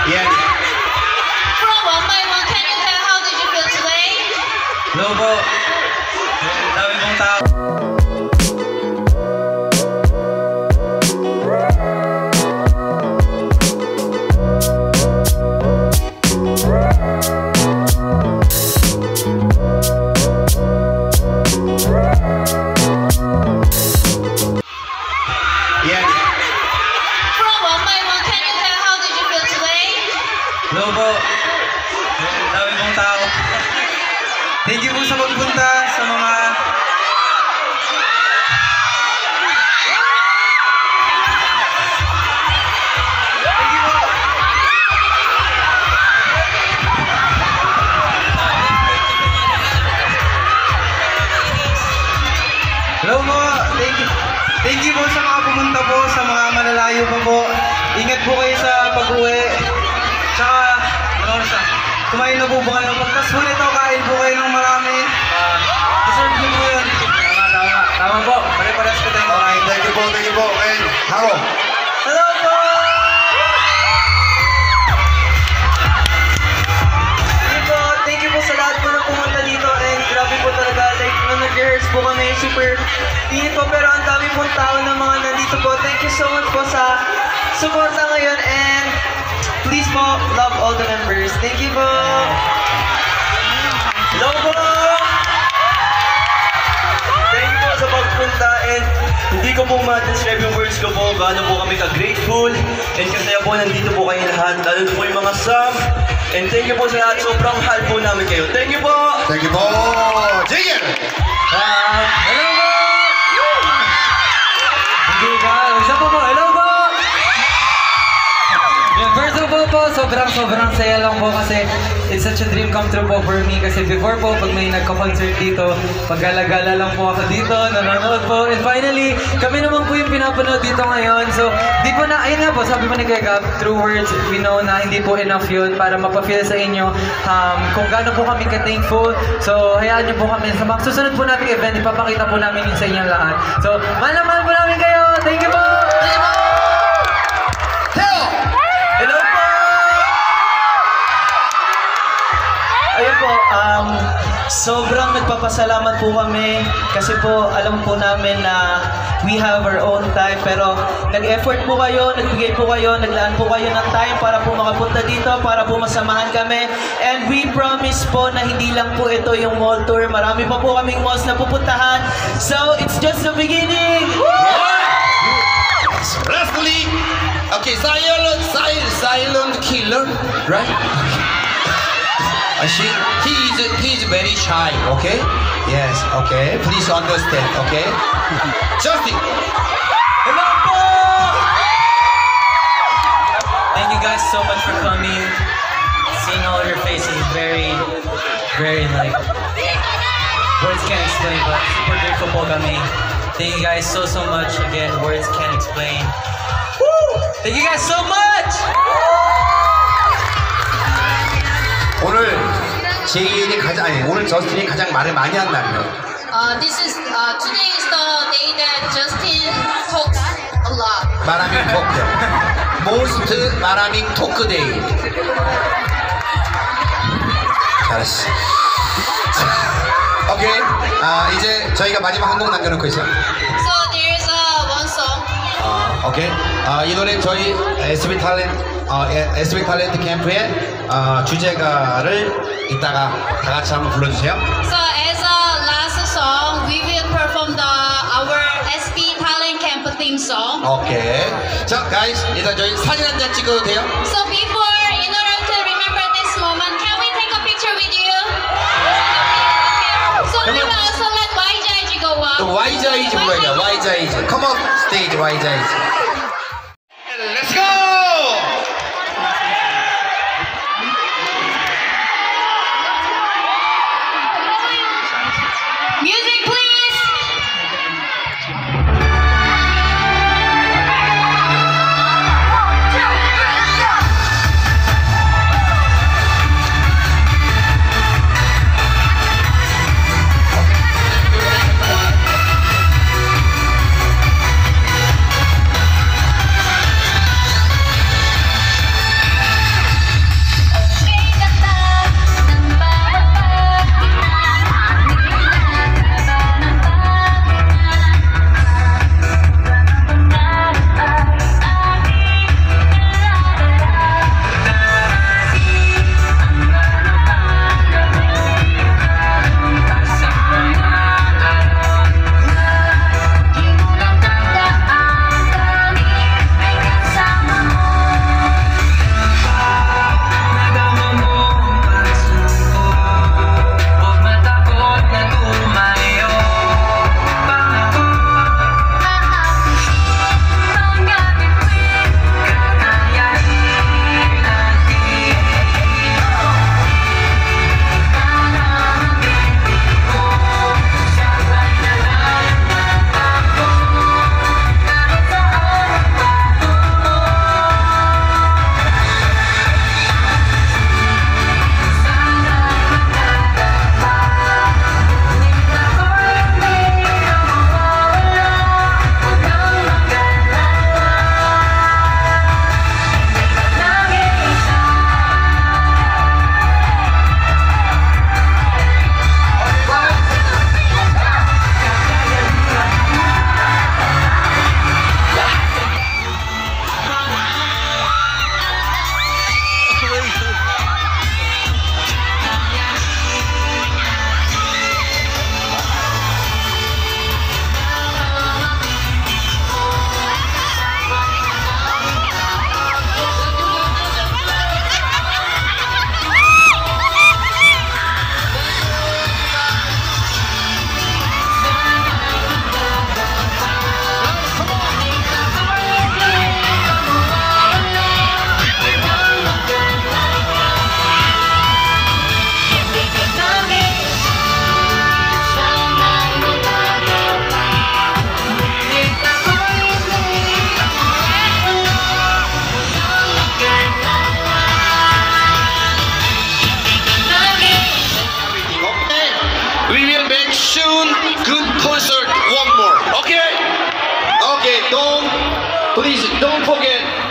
Yes. From One by One, can you tell how did you feel today? Hello po. Dami pong tao. Yes. From One by One, can you tell how did you feel today? Hello po. Dami pong tao. Thank you po sa magpunta sa mga... Thank you po. Hello po. Thank you po sa mga pumunta po, sa mga malalayo pa po. Ingat po kayo sa pag-uwi. Tsaka, kumain na po ba kayo? Pagkas po nito, kain po kayo ng marami. Deserve niyo po yun. Tama. Tama po. Pare-pares ko tayo. Alright, thank you po. And Haro. Hello po! Thank you po sa lahat po na pumunta dito. And grabe po talaga. Like, nung nag-rehearse po kami, super init po. Pero ang dami pong tao na mga nandito po. Thank you so much po sa suporta ngayon. And please po, love all the members. Thank you po! Hello po! Thank you po sa pagpunta and hindi ko po ma-describe yung words ko po gaano po kami ka-grateful and kasaya po nandito po kayo lahat lalo na po yung mga sub and thank you po sa lahat sobrang mahal po namin kayo. Thank you po! Thank you po. Jigger. Hello po! Hindi ka. Isa po po. Hello po! Yung first of all po, sobrang saya lang po kasi it's such a dream come true po for me kasi before po, pag may nagka-concert dito, paggala-gala lang po ako dito, nanonood po, and finally, kami naman po yung pinapanood dito ngayon. So, di po na, ayun nga po, sabi mo ni Kuya Gab, through words, we know na hindi po enough yun para mapafeel sa inyo kung gaano po kami ka-thankful. So, hayaan niyo po kami. Sa mga susunod po namin event, ipapakita po namin yun sa inyo lahat. So, mahal na mahal po namin kayo. Thank you po! Thank you po! Teo. Hello po! Ayun po, sobrang nagpapasalamat po kami kasi po alam po namin na we have our own time pero nag-effort po kayo, nagbigay po kayo, naglaan po kayo ng time para po makapunta dito, para po masamahan kami and we promise po na hindi lang po ito yung mall tour, marami pa po kaming malls na pupuntahan so it's just the beginning! Lastly, okay, silent killer, right? He's very shy, okay? Yes, okay. Please understand, okay? Justin. Hello po! Thank you guys so much for coming. Seeing all your faces is very like words can't explain, but super grateful po kami. Thank you guys so much. Again, words can't explain. Woo! Thank you guys so much! 오늘 제이이 오늘 저스틴이 가장 말을 많이 한 날이에요. Today is the day that Justin talks a lot. 마라밍 토크. Most 마라밍 토크 데이. 잘했어. 오케이. 이제 저희가 마지막 한 곡 남겨놓고 있어요. So there's one song. 오케이. 이 노래 저희 SB 탤런트 캠프의 주제가를 이따가 다 같이 한번 불러주세요. So as a last song, we will perform our SB Talent Camp theme song. 오케이. 자, guys, 일단 저희 사진 한 장 찍어도 돼요? So before, in order to remember this moment, can we take a picture with you? Okay. So we will also let YJG go up. YJG 불러야 돼. YJG. Come on stage, YJG. Let's go! Music, please. Please don't forget